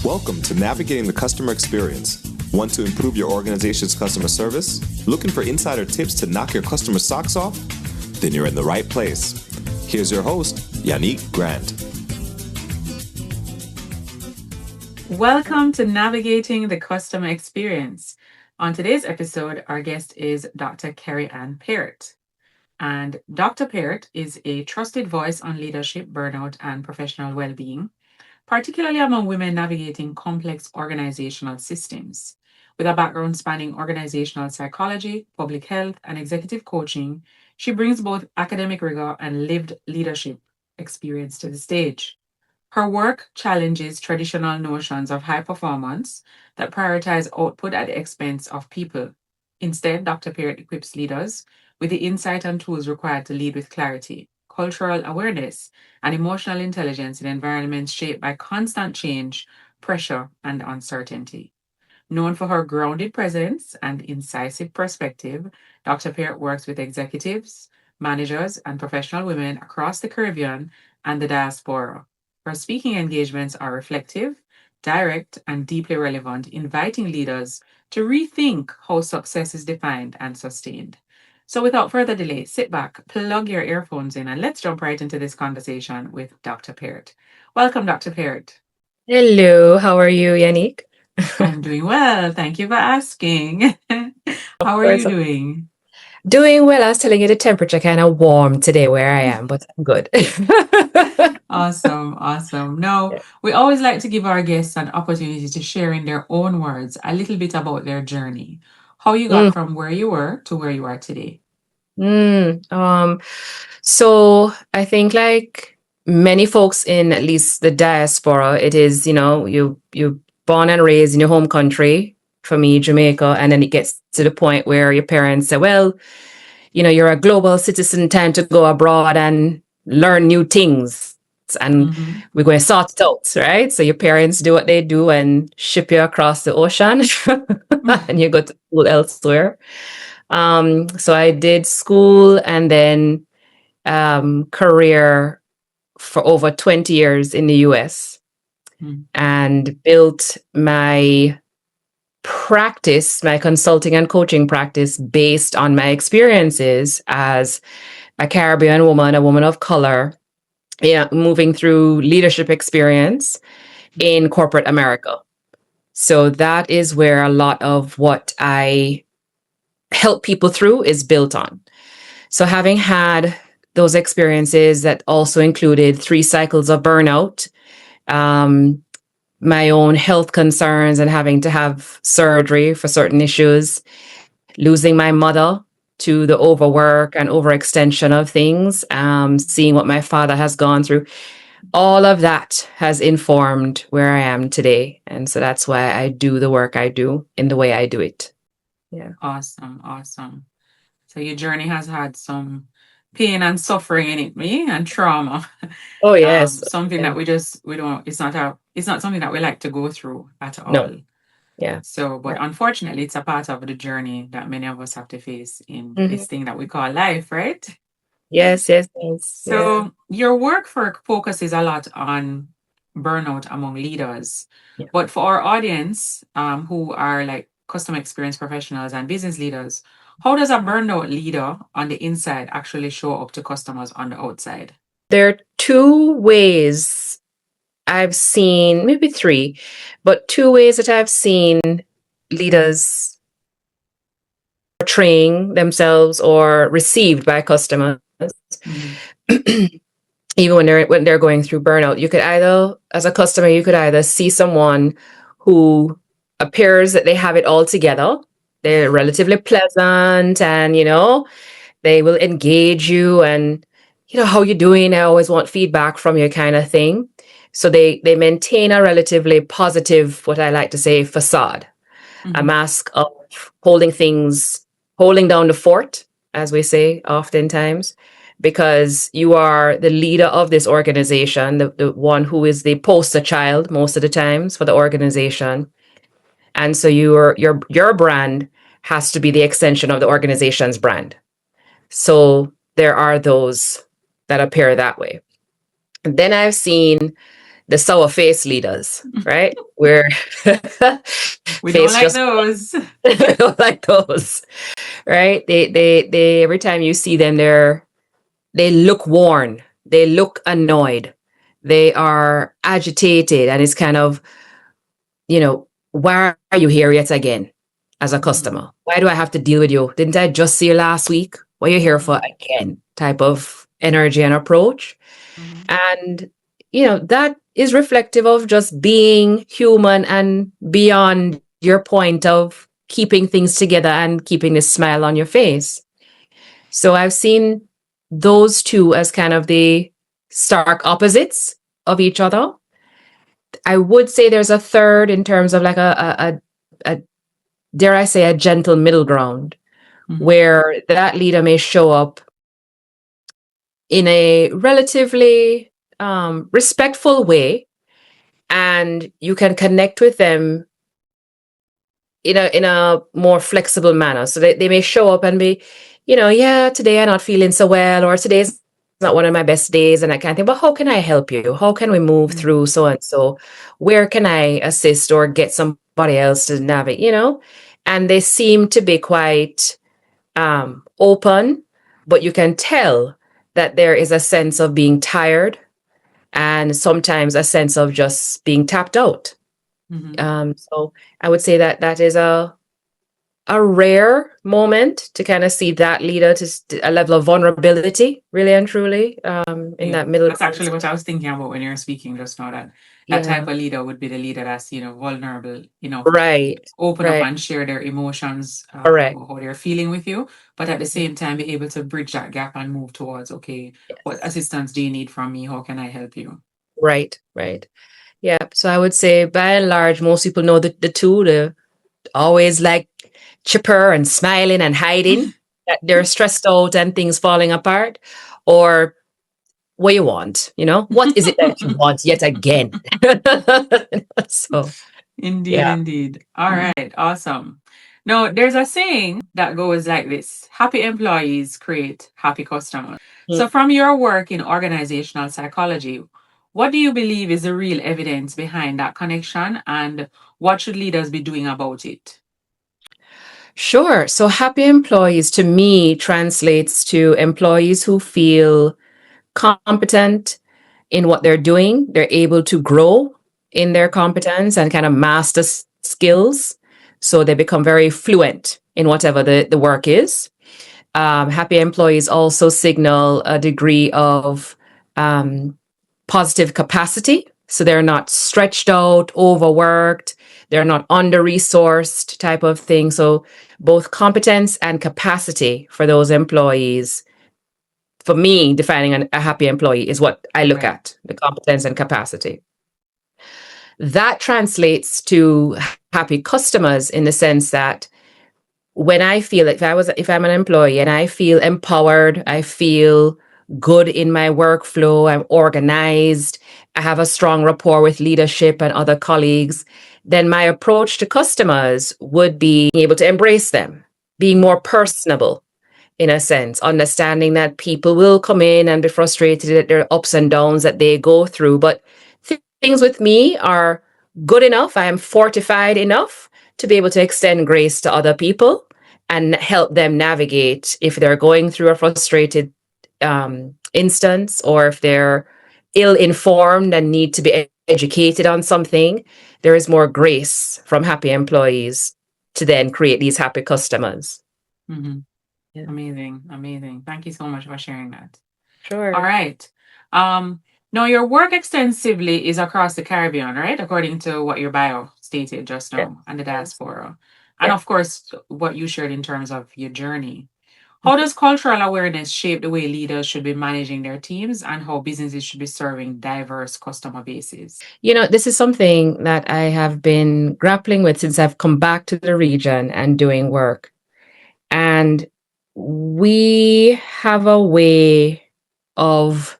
Welcome to Navigating the Customer Experience. Want to improve your organization's customer service? Looking for insider tips to knock your customer socks off? Then you're in the right place. Here's your host, Yanique Grant. Welcome to Navigating the Customer Experience. On today's episode, our guest is Dr. Kerriann Peart. And Dr. Peart is a trusted voice on leadership, burnout, and professional well-being, particularly among women navigating complex organizational systems. With a background spanning organizational psychology, public health, and executive coaching, she brings both academic rigor and lived leadership experience to the stage. Her work challenges traditional notions of high performance that prioritize output at the expense of people. Instead, Dr. Peart equips leaders with the insight and tools required to lead with clarity, cultural awareness, and emotional intelligence in environments shaped by constant change, pressure, and uncertainty. Known for her grounded presence and incisive perspective, Dr. Peart works with executives, managers, and professional women across the Caribbean and the diaspora. Her speaking engagements are reflective, direct, and deeply relevant, inviting leaders to rethink how success is defined and sustained. So without further delay, sit back, plug your earphones in, and let's jump right into this conversation with Dr. Peart. Welcome, Dr. Peart. Hello, how are you, Yanique? I'm doing well. Thank you for asking. How are you doing? Doing well. I was telling you the temperature kind of warm today where I am, but I'm good. Awesome. Now, we always like to give our guests an opportunity to share in their own words a little bit about their journey, how you got from where you were to where you are today. So I think like many folks in at least the diaspora, it is, you're born and raised in your home country, for me, Jamaica, and then it gets to the point where your parents say, well, you're a global citizen, time to go abroad and learn new things. And we're going to sort it out, right? So your parents do what they do and ship you across the ocean and you go to school elsewhere. So I did school and then career for over 20 years in the US and built my practice, my consulting and coaching practice based on my experiences as a Caribbean woman, a woman of color, moving through leadership experience in corporate America. So that is where a lot of what I help people through is built on. So having had those experiences that also included 3 cycles of burnout, my own health concerns and having to have surgery for certain issues, losing my mother to the overwork and overextension of things, seeing what my father has gone through. All of that has informed where I am today. And so that's why I do the work I do in the way I do it. Yeah. Awesome. So your journey has had some pain and suffering in it, and trauma. Oh, yes. Something that we don't, it's not something that we like to go through at all. No. Yeah. So, but unfortunately, it's a part of the journey that many of us have to face in this thing that we call life, right? Yes. So your work focuses a lot on burnout among leaders. Yeah. But for our audience, who are like customer experience professionals and business leaders, how does a burnout leader on the inside actually show up to customers on the outside? There are 2 ways I've seen, maybe 3, but 2 ways that I've seen leaders portraying themselves or received by customers. Even when they're going through burnout, you could either, as a customer, you could either see someone who appears that they have it all together. They're relatively pleasant and, they will engage you and, how you doing? I always want feedback from you kind of thing. So they maintain a relatively positive, what I like to say, facade, a mask of holding down the fort, as we say oftentimes, because you are the leader of this organization, the one who is the poster child most of the times for the organization. And so your brand has to be the extension of the organization's brand. So there are those that appear that way. And then I've seen the sour face leaders, right? Where We don't face like just those. we don't like those, right? They every time you see them, they look worn, they look annoyed, they are agitated, and it's kind of, why are you here yet again as a customer? Why do I have to deal with you? Didn't I just see you last week? What are you here for again? Type of energy and approach. And, that is reflective of just being human and beyond your point of keeping things together and keeping a smile on your face. So I've seen those two as kind of the stark opposites of each other. I would say there's a third in terms of like a dare I say, a gentle middle ground where that leader may show up in a relatively respectful way, and you can connect with them in a more flexible manner. So they may show up and be, yeah, today I'm not feeling so well, or today's not one of my best days, and I can't think, but how can I help you? How can we move through so and so? Where can I assist or get somebody else to navigate, And they seem to be quite open, but you can tell that there is a sense of being tired and sometimes a sense of just being tapped out. So I would say that is a rare moment to kind of see that leader to a level of vulnerability, really and truly, in that middle. That's actually what I was thinking about when you were speaking just now. That type of leader would be the leader that's vulnerable, right, open right. up and share their emotions, Correct. how they're feeling with you, but at the same time be able to bridge that gap and move towards, okay, what assistance do you need from me? How can I help you? Right. Yeah. So I would say by and large, most people know the two, they're always like chipper and smiling and hiding, that they're stressed out and things falling apart, or what you want, what is it that you want yet again? So Indeed. All right, awesome. Now, there's a saying that goes like this: happy employees create happy customers. So from your work in organizational psychology, what do you believe is the real evidence behind that connection, and what should leaders be doing about it? Sure. So happy employees to me translates to employees who feel competent in what they're doing. They're able to grow in their competence and kind of master skills. So they become very fluent in whatever the work is. Happy employees also signal a degree of positive capacity. So they're not stretched out, overworked, they're not under-resourced type of thing. So both competence and capacity for those employees, for me, defining a happy employee is what I look at, the competence and capacity. That translates to happy customers in the sense that when I feel like if I'm an employee and I feel empowered, I feel good in my workflow, I'm organized, I have a strong rapport with leadership and other colleagues, then my approach to customers would be able to embrace them, being more personable in a sense, understanding that people will come in and be frustrated at their ups and downs that they go through. But things with me are good enough. I am fortified enough to be able to extend grace to other people and help them navigate if they're going through a frustrated instance, or if they're ill-informed and need to be educated on something. There is more grace from happy employees to then create these happy customers. Yeah. Amazing. Thank you so much for sharing that. Sure. All right. Now, your work extensively is across the Caribbean, right? According to what your bio stated just now, and the diaspora. And of course, what you shared in terms of your journey. How does cultural awareness shape the way leaders should be managing their teams, and how businesses should be serving diverse customer bases? This is something that I have been grappling with since I've come back to the region and doing work. And we have a way of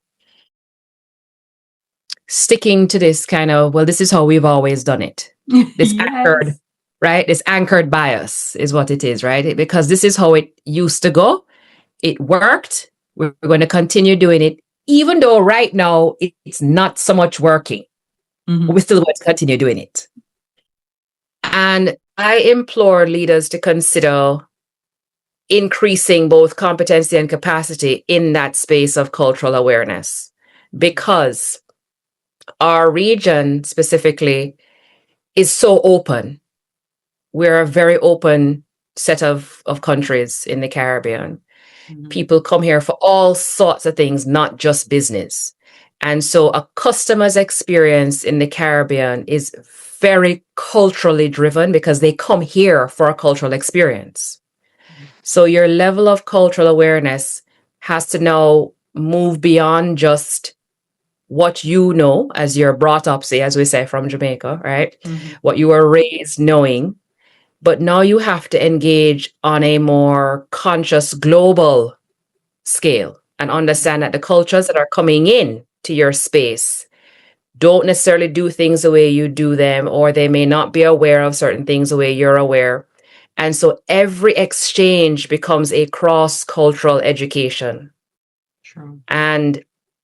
sticking to this kind of, well, this is how we've always done it. This anchored, right? This anchored bias is what it is, right? Because this is how it used to go. It worked. We're going to continue doing it, even though right now it's not so much working. we're still going to continue doing it. And I implore leaders to consider increasing both competency and capacity in that space of cultural awareness, because our region specifically is so open. We're a very open set of countries in the Caribbean. People come here for all sorts of things, not just business. And so a customer's experience in the Caribbean is very culturally driven because they come here for a cultural experience. So your level of cultural awareness has to now move beyond just what you know as you're brought up, say, as we say, from Jamaica, right? What you were raised knowing. But now you have to engage on a more conscious global scale and understand that the cultures that are coming in to your space don't necessarily do things the way you do them, or they may not be aware of certain things the way you're aware. And so every exchange becomes a cross-cultural education. True. And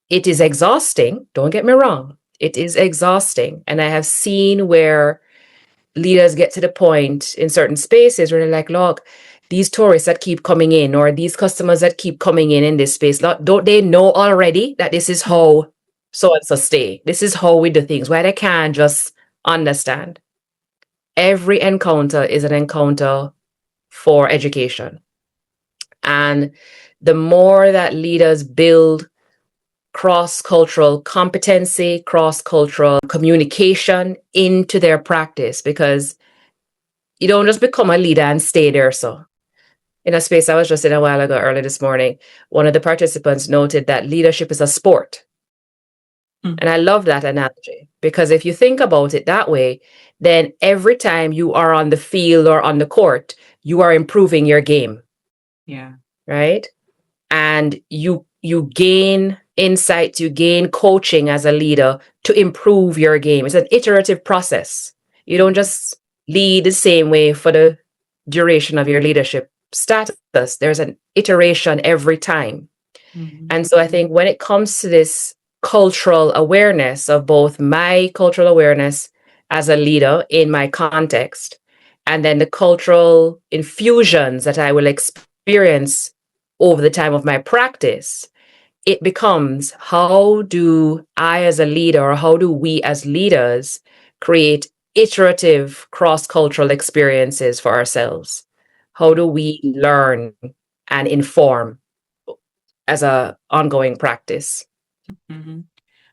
it is exhausting. Don't get me wrong. It is exhausting. And I have seen where leaders get to the point in certain spaces where they're like, look, these tourists that keep coming in, or these customers that keep coming in this space, don't they know already that this is how so and so stay? This is how we do things, where they can't just understand. Every encounter is an encounter for education. And the more that leaders build cross-cultural competency, cross-cultural communication into their practice, because you don't just become a leader and stay there. So in a space I was just in a while ago, early this morning, one of the participants noted that leadership is a sport. And I love that analogy, because if you think about it that way, then every time you are on the field or on the court, you are improving your game. Yeah. Right? And you gain insights, you gain coaching as a leader to improve your game. It's an iterative process. You don't just lead the same way for the duration of your leadership status. There's an iteration every time. And so I think when it comes to this cultural awareness of both my cultural awareness as a leader in my context, and then the cultural infusions that I will experience over the time of my practice, it becomes, how do I as a leader, or how do we as leaders create iterative cross-cultural experiences for ourselves? How do we learn and inform as an ongoing practice?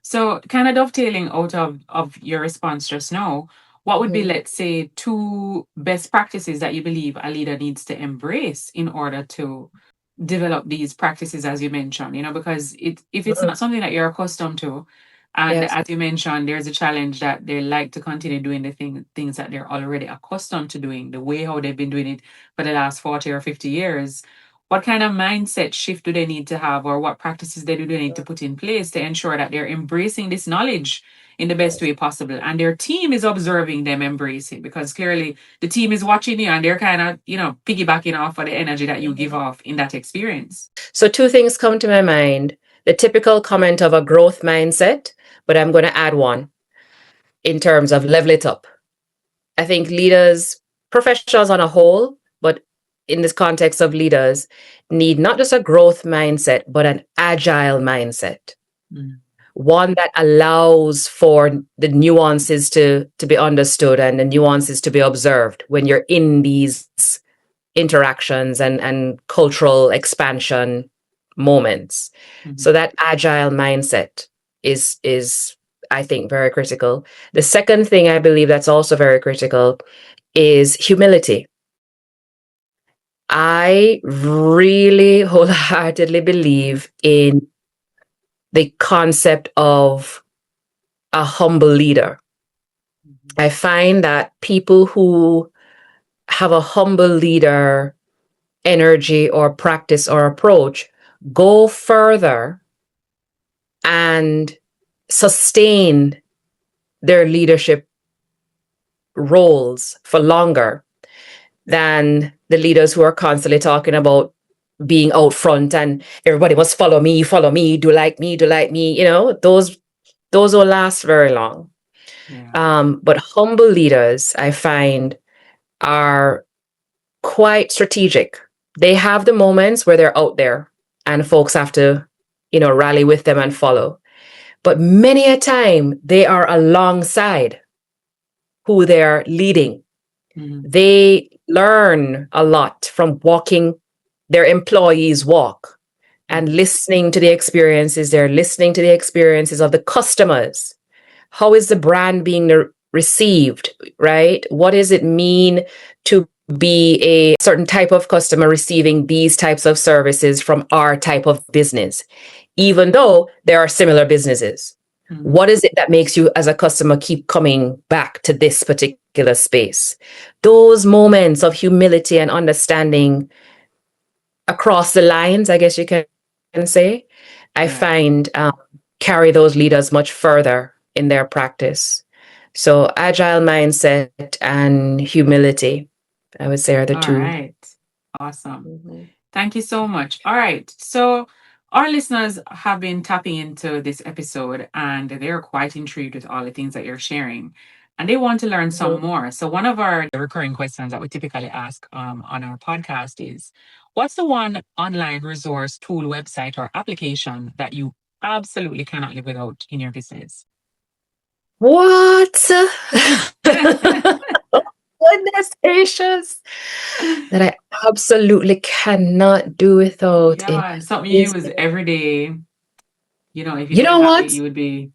So kind of dovetailing out of your response just now, what would be, let's say, 2 best practices that you believe a leader needs to embrace in order to develop these practices, as you mentioned, because if it's not something that you're accustomed to, and Yes. as you mentioned, there's a challenge that they like to continue doing the things that they're already accustomed to doing, the way how they've been doing it for the last 40 or 50 years. What kind of mindset shift do they need to have, or what practices do they need to put in place to ensure that they're embracing this knowledge in the best way possible, and their team is observing them embrace it? Because clearly the team is watching you and they're kind of, piggybacking off of the energy that you give off in that experience. So 2 things come to my mind. The typical comment of a growth mindset, but I'm going to add one in terms of level it up. I think leaders, professionals on a whole, but in this context of leaders, need not just a growth mindset, but an agile mindset. One that allows for the nuances to be understood and the nuances to be observed when you're in these interactions and cultural expansion moments. So that agile mindset is I think very critical. The second thing I believe that's also very critical is humility. I really wholeheartedly believe in the concept of a humble leader. I find that people who have a humble leader energy or practice or approach go further and sustain their leadership roles for longer than the leaders who are constantly talking about being out front and everybody must follow me, do like me. Those will last very long. Yeah. But humble leaders, I find, are quite strategic. They have the moments where they're out there and folks have to, rally with them and follow. But many a time they are alongside who they're leading. Mhm. They learn a lot from walking their employees' walk and listening to the experiences. They're listening to the experiences of the customers. How is the brand being received, right? What does it mean to be a certain type of customer receiving these types of services from our type of business, even though there are similar businesses? Mhm. What is it that makes you as a customer keep coming back to this particular space? Those moments of humility and understanding across the lines, I guess you can say, I Yeah. find carry those leaders much further in their practice. So agile mindset and humility, I would say, are the All two. right. Awesome. Thank you so much. All right. So our listeners have been tapping into this episode and they're quite intrigued with all the things that you're sharing. And they want to learn some more. So one of our recurring questions that we typically ask on our podcast is, what's the one online resource, tool, website, or application that you absolutely cannot live without in your business? What? Goodness gracious. That I absolutely cannot do without in Yeah, something you use business. every day. If you You didn't know have it, what? you would be.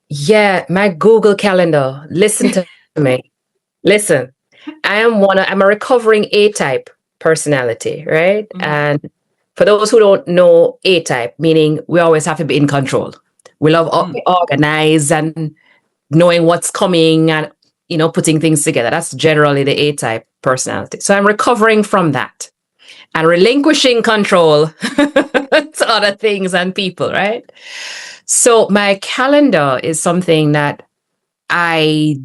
Yeah, my Google Calendar. Listen to me. Listen, I'm a recovering A-type personality, right? Mhm. And for those who don't know A-type, meaning we always have to be in control. We love Mm. organize and knowing what's coming and putting things together. That's generally the A-type personality. So I'm recovering from that and relinquishing control to other things and people, right? So my calendar is something that I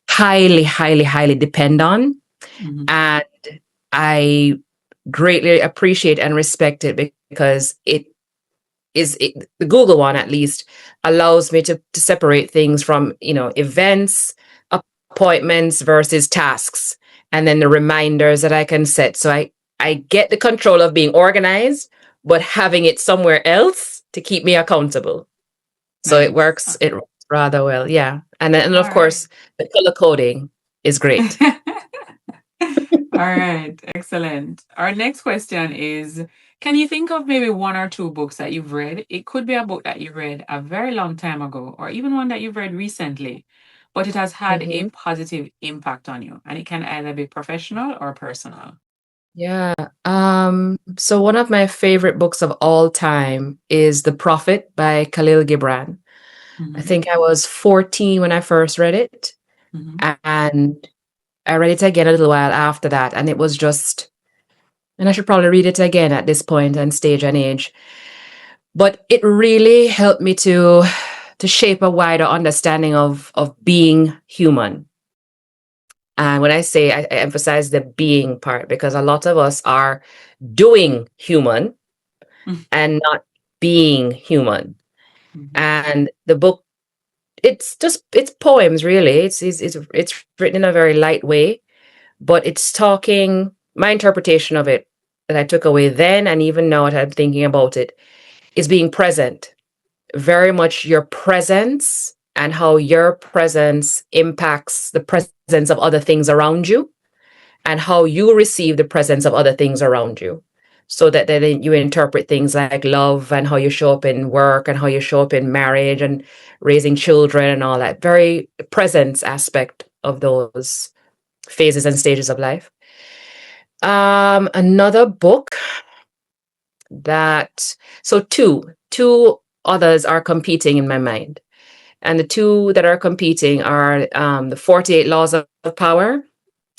highly, highly, highly depend on. Mhm. And I greatly appreciate and respect it because the Google one at least allows me to separate things from, events, appointments versus tasks, and then the reminders that I can set. So I get the control of being organized, but having it somewhere else to keep me accountable. So Nice. it works rather well. Yeah. And All of right. course the color coding is great. All right, excellent. Our next question is, can you think of maybe one or two books that you've read? It could be a book that you read a very long time ago, or even one that you've read recently, but it has had a Mhm. positive impact on you, and it can either be professional or personal. Yeah. So one of my favorite books of all time is The Prophet by Khalil Gibran. I Mhm. think I was 14 when I first read it, Mhm. and I read it again a little while after that, and it was just, and I should probably read it again at this point and stage and age. But it really helped me to shape a wider understanding of being human. And when I say I emphasize the being part because a lot of us are doing human and not being human. Mhm. And the book, it's poems really. It's written in a very light way, but it's talking my interpretation of it that I took away then and even now that I'm thinking about it is being present. Very much your presence and how your presence impacts the presence of other things around you and how you receive the presence of other things around you. So that then you interpret things like love and how you show up in work and how you show up in marriage and raising children and all that. Very presence aspect of those phases and stages of life. Another book that, so two others are competing in my mind. And the two that are competing are the 48 Laws of Power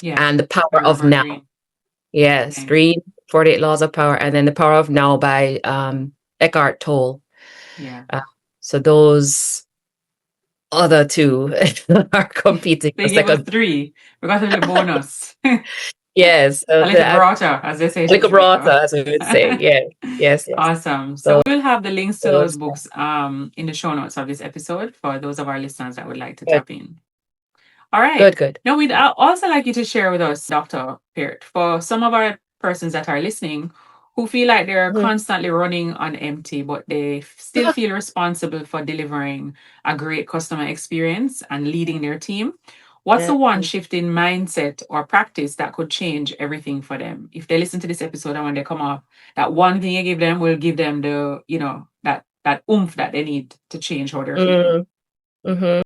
Yeah, and The by Power of Robert Now. Greene. Yes, Nice. read 48 Laws of Power and then The Power of Now by Eckhart Tolle. Yeah. Uh, so those other two are competing They for gave us second. three. We got a little bonus. Yes. A little burrata, as they say in Like a Jamaica. burrata, as we would say. Yes. Yes. Yes. Awesome. So So we'll have the links to those those books in the show notes of this episode for those of our listeners that would like to good. tap in. All right. Good. Good. Now, we'd also like you to share with us, Dr. Peart, for some of our persons that are listening who feel like they're Mhm. constantly running on empty, but they still feel responsible for delivering a great customer experience and leading their team. What's the Yeah. one shift in mindset or practice that could change everything for them? If they listen to this episode and when they come off, that one thing you give them will give them the, that oomph that they need to change how they're feeling. Mm-hmm.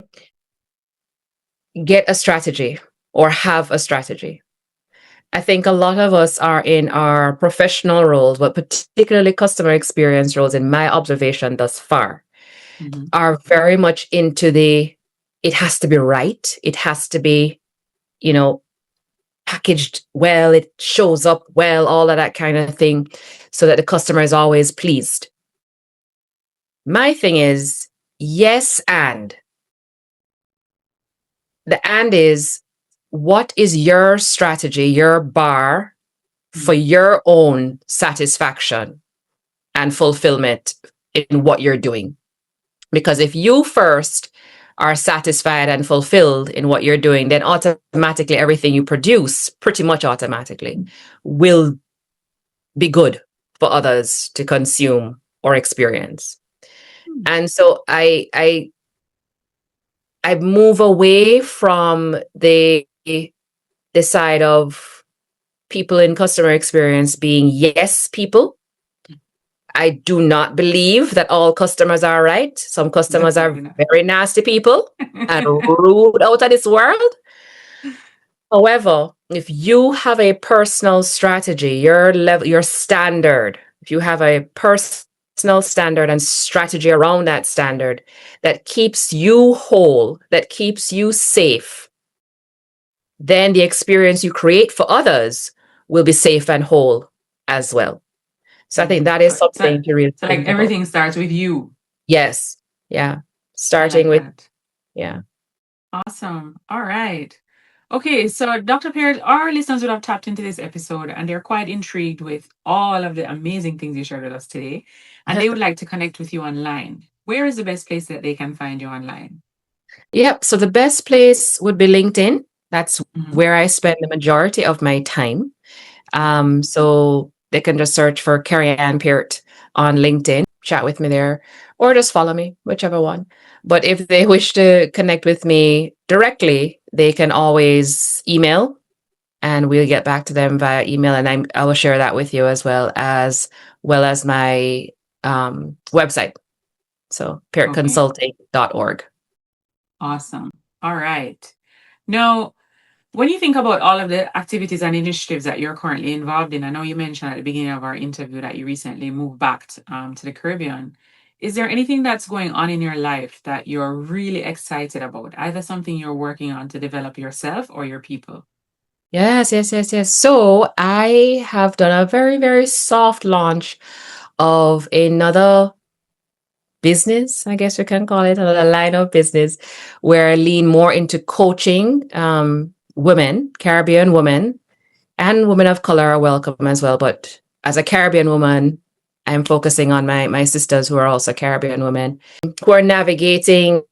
Get a strategy or have a strategy. I think a lot of us are in our professional roles, but particularly customer experience roles, in my observation thus far, are very much into it has to be right. It has to be, packaged well, it shows up well, all of that kind of thing, so that the customer is always pleased. My thing is, yes, and the and is, what is your strategy, your bar for your own satisfaction and fulfillment in what you're doing? Because if you first are satisfied and fulfilled in what you're doing, then automatically everything you produce, pretty much automatically, will be good for others to consume or experience. And so I move away from the side of people in customer experience being yes people. I do not believe that all customers are right. Some customers are very nasty people and rude out of this world. However, if you have a personal strategy, your level, your standard, if you have a personal standard and strategy around that standard that keeps you whole, that keeps you safe, then the experience you create for others will be safe and whole as well. So I think that is something to really So think like about. everything starts with you. Yes. Yeah. Starting with, yeah. Awesome. All right. Okay, so Dr. Peart, our listeners would have tapped into this episode and they're quite intrigued with all of the amazing things you shared with us today. And they would like to connect with you online. Where is the best place that they can find you online? Yep. So the best place would be LinkedIn. That's where I spend the majority of my time. So they can just search for Kerriann Peart on LinkedIn, chat with me there, or just follow me, whichever one. But if they wish to connect with me directly, they can always email and we'll get back to them via email. And I will share that with you as well as my website. So peartconsulting.org. Awesome. All right. Now, when you think about all of the activities and initiatives that you're currently involved in, I know you mentioned at the beginning of our interview that you recently moved back to the Caribbean. Is there anything that's going on in your life that you're really excited about? Either something you're working on to develop yourself or your people? Yes. So I have done a very, very soft launch of another business, I guess you can call it, another line of business, where I lean more into coaching women, Caribbean women, and women of color are welcome as well. But as a Caribbean woman, I'm focusing on my sisters who are also Caribbean women who are navigating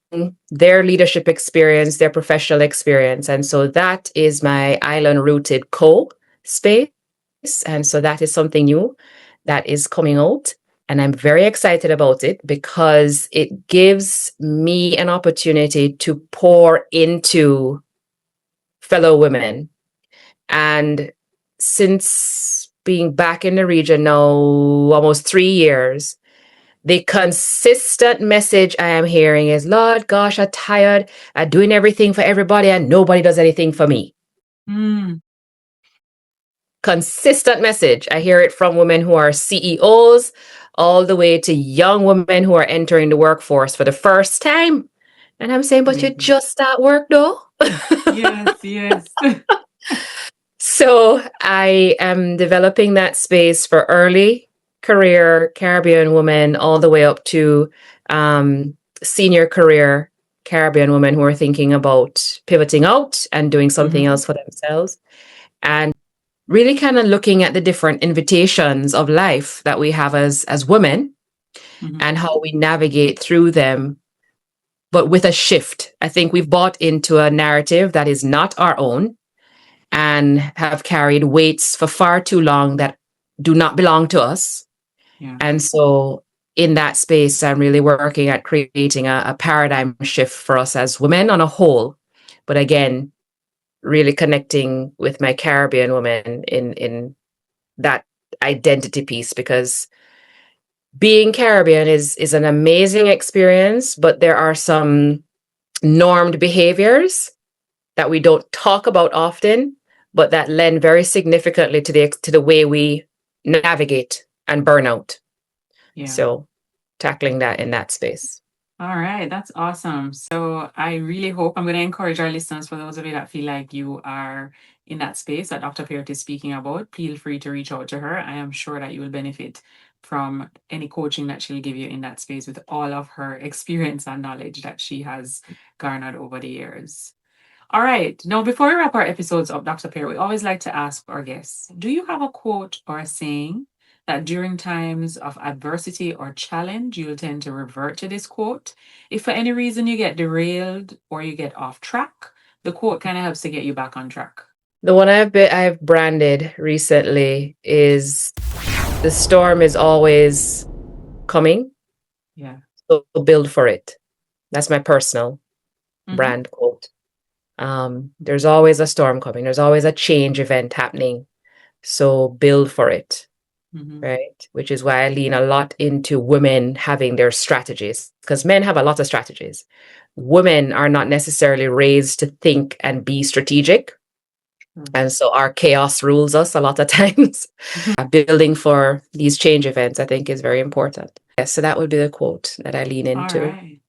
their leadership experience, their professional experience. And so that is my island rooted space. And so that is something new that is coming out. And I'm very excited about it because it gives me an opportunity to pour into fellow women. And since being back in the region now almost 3 years, the consistent message I am hearing is, Lord gosh, I'm tired of doing everything for everybody and nobody does anything for me. Consistent message. I hear it from women who are CEOs all the way to young women who are entering the workforce for the first time. And I'm saying, but you just start work though. Yes. So I am developing that space for early career Caribbean women all the way up to senior career Caribbean women who are thinking about pivoting out and doing something else for themselves. And really kind of looking at the different invitations of life that we have as women and how we navigate through them, but with a shift. I think we've bought into a narrative that is not our own and have carried weights for far too long that do not belong to us. Yeah. And so in that space, I'm really working at creating a paradigm shift for us as women on a whole. But again, really connecting with my Caribbean women in that identity piece, because being Caribbean is an amazing experience, but there are some normed behaviors that we don't talk about often, but that lend very significantly to the way we navigate and burnout. Yeah. So tackling that in that space. All right, that's awesome. So I really hope I'm going to encourage our listeners, for those of you that feel like you are in that space that Dr. Peart is speaking about, feel free to reach out to her. I am sure that you will benefit from any coaching that she'll give you in that space with all of her experience and knowledge that she has garnered over the years. All right. Now, before we wrap our episodes up, Dr. Peart, we always like to ask our guests, do you have a quote or a saying that during times of adversity or challenge, you'll tend to revert to this quote? If for any reason you get derailed or you get off track, the quote kind of helps to get you back on track. The one I've branded recently is, the storm is always coming. Yeah. So build for it. That's my personal brand quote. There's always a storm coming. There's always a change event happening. So build for it. Right? Which is why I lean a lot into women having their strategies, because men have a lot of strategies. Women are not necessarily raised to think and be strategic. And so our chaos rules us a lot of times. Building for these change events, I think, is very important. Yes, so that would be the quote that I lean into. All right.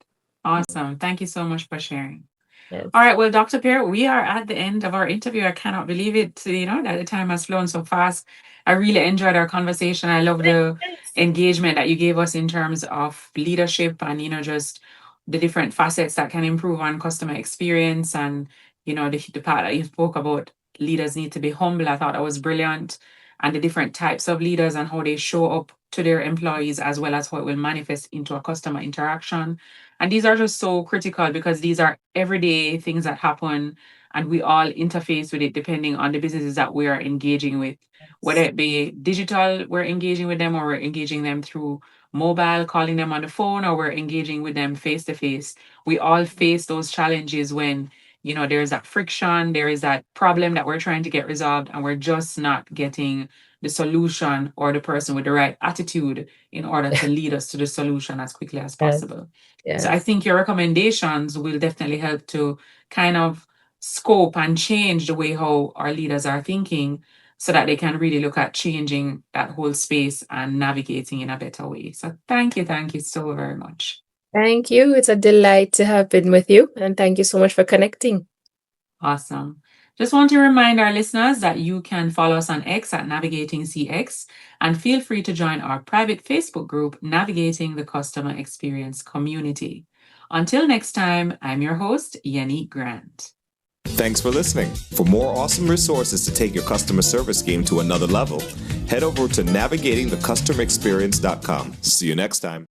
Awesome. Thank you so much for sharing. Yes. All right. Well, Dr. Peart, we are at the end of our interview. I cannot believe it, that the time has flown so fast. I really enjoyed our conversation. I love the engagement that you gave us in terms of leadership and, just the different facets that can improve on customer experience. And, the part that you spoke about, leaders need to be humble. I thought that was brilliant. And the different types of leaders and how they show up to their employees, as well as how it will manifest into a customer interaction. And these are just so critical because these are everyday things that happen and we all interface with it depending on the businesses that we are engaging with. Whether it be digital, we're engaging with them, or we're engaging them through mobile, calling them on the phone, or we're engaging with them face to face. We all face those challenges when, there's that friction, there is that problem that we're trying to get resolved, and we're just not getting the solution or the person with the right attitude in order to lead us to the solution as quickly as possible. Yes. So I think your recommendations will definitely help to kind of scope and change the way how our leaders are thinking so that they can really look at changing that whole space and navigating in a better way. So thank you so very much. Thank you. It's a delight to have been with you. And thank you so much for connecting. Awesome. Just want to remind our listeners that you can follow us on X at Navigating CX, and feel free to join our private Facebook group, Navigating the Customer Experience Community. Until next time, I'm your host, Yanique Grant. Thanks for listening. For more awesome resources to take your customer service game to another level, head over to navigatingthecustomerexperience.com. See you next time.